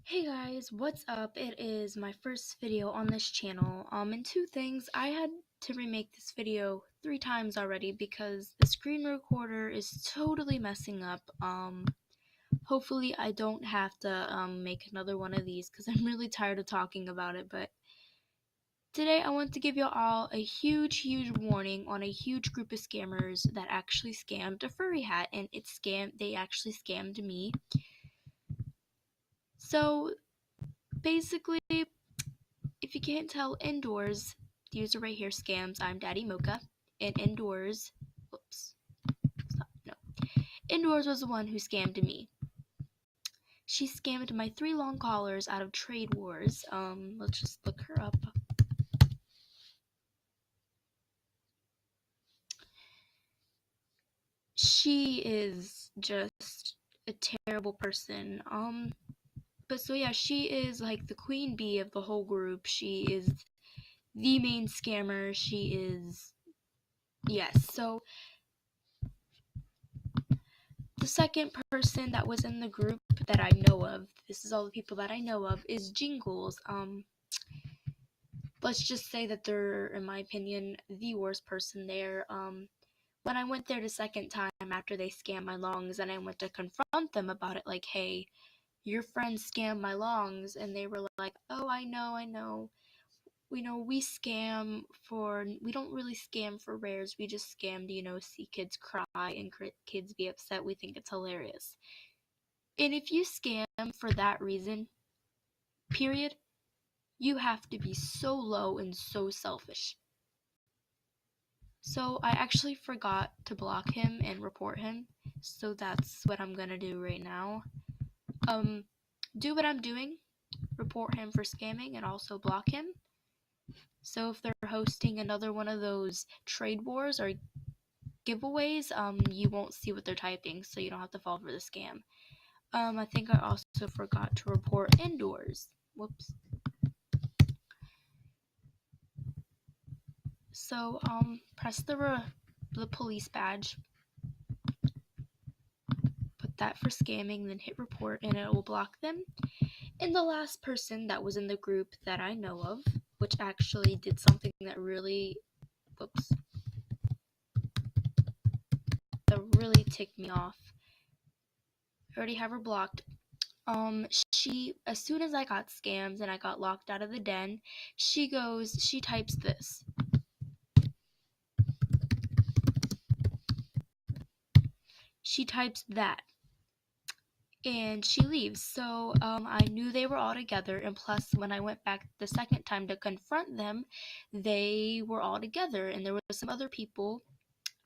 Hey guys, what's up? It is my first video on this channel. And two things, I had to remake this video 3 times already because the screen recorder is totally messing up. Hopefully I don't have to make another one of these because I'm really tired of talking about it, but today I want to give you all a huge warning on a huge group of scammers that actually scammed a furry hat, and they actually scammed me. So basically, if you can't tell, Endores, the user right here, scams I'm Daddy Mocha, and Endores, Endores was the one who scammed me. She scammed my 3 long callers out of trade wars. Let's just look her up. She is just a terrible person. But so yeah, she is like the queen bee of the whole group. She is the main scammer. She is, yes, so the second person that was in the group that I know of, this is all the people that I know of, is Giingels. Let's just say that they're, in my opinion, the worst person there. When I went there the second time after they scammed my longs and I went to confront them about it, like, hey, your friend scammed my longs, and they were like, oh, I know. We don't really scam for rares, we just scam to, see kids cry and kids be upset. We think it's hilarious. And if you scam for that reason, period, you have to be so low and so selfish. So I actually forgot to block him and report him, so that's what I'm gonna do right now. Do what I'm doing, report him for scamming and also block him. So if they're hosting another one of those trade wars or giveaways, you won't see what they're typing, so you don't have to fall for the scam. I think I also forgot to report Endores. Whoops. So, press the police badge, put that for scamming, then hit report, and it will block them. And the last person that was in the group that I know of, which actually did something that really, ticked me off. I already have her blocked. She, as soon as I got scammed and I got locked out of the den, she types this. She types that. And she leaves. So I knew they were all together, and plus when I went back the second time to confront them, they were all together, and there were some other people.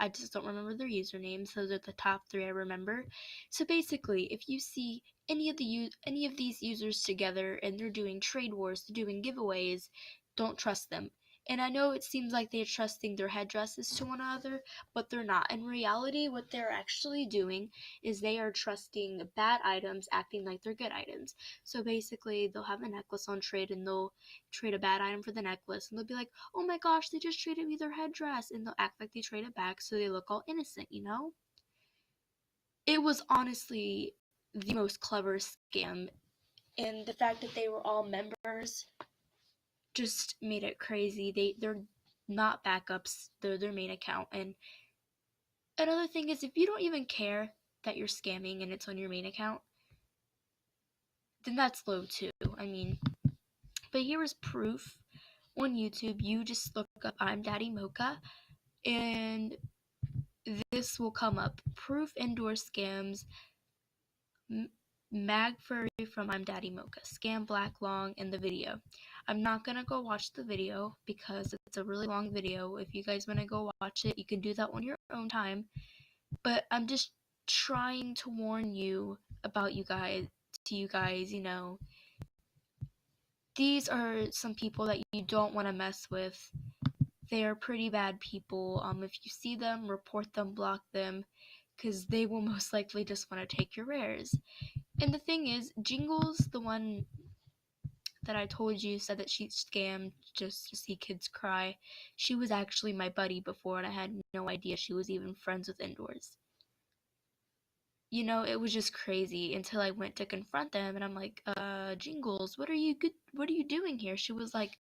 I just don't remember their usernames. Those are the top 3 I remember. So basically, if you see any of these users together and they're doing trade wars, they're doing giveaways, don't trust them. And I know it seems like they're trusting their headdresses to one another, but they're not. In reality, what they're actually doing is they are trusting bad items, acting like they're good items. So basically, they'll have a necklace on trade and they'll trade a bad item for the necklace, and they'll be like, oh my gosh, they just traded me their headdress, and they'll act like they trade it back so they look all innocent. It was honestly the most clever scam, and the fact that they were all members just made it crazy. They're not backups, they're their main account. And another thing is, if you don't even care that you're scamming and it's on your main account, then that's low too. I mean, but here is proof. On YouTube, you just look up I'm Daddy Mocha, and this will come up. Proof Endores scams Mag Furry from I'm Daddy Mocha. Scam Black Long in the video. I'm not gonna go watch the video because it's a really long video. If you guys want to go watch it, you can do that on your own time. But I'm just trying to warn you about you guys. These are some people that you don't want to mess with. They are pretty bad people. If you see them, report them, block them, because they will most likely just want to take your rares. And the thing is, Giingels, the one that I told you said that she scammed just to see kids cry, she was actually my buddy before, and I had no idea she was even friends with Endores. you know, it was just crazy until I went to confront them, and I'm like, Giingels, what are you doing here? She was like,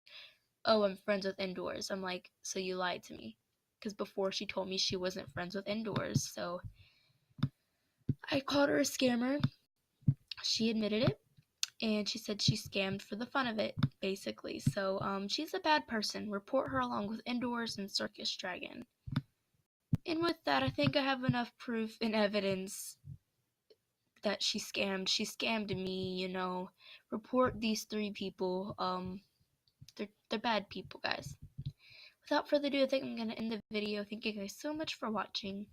oh, I'm friends with Endores. I'm like, so you lied to me. Because before she told me she wasn't friends with Endores. So I called her a scammer. She admitted it. And she said she scammed for the fun of it, basically. So she's a bad person. Report her along with Endores and Circus Dragon. And with that, I think I have enough proof and evidence that she scammed. She scammed me, you know. Report these 3 people. They're bad people, guys. Without further ado, I think I'm gonna end the video. Thank you guys so much for watching.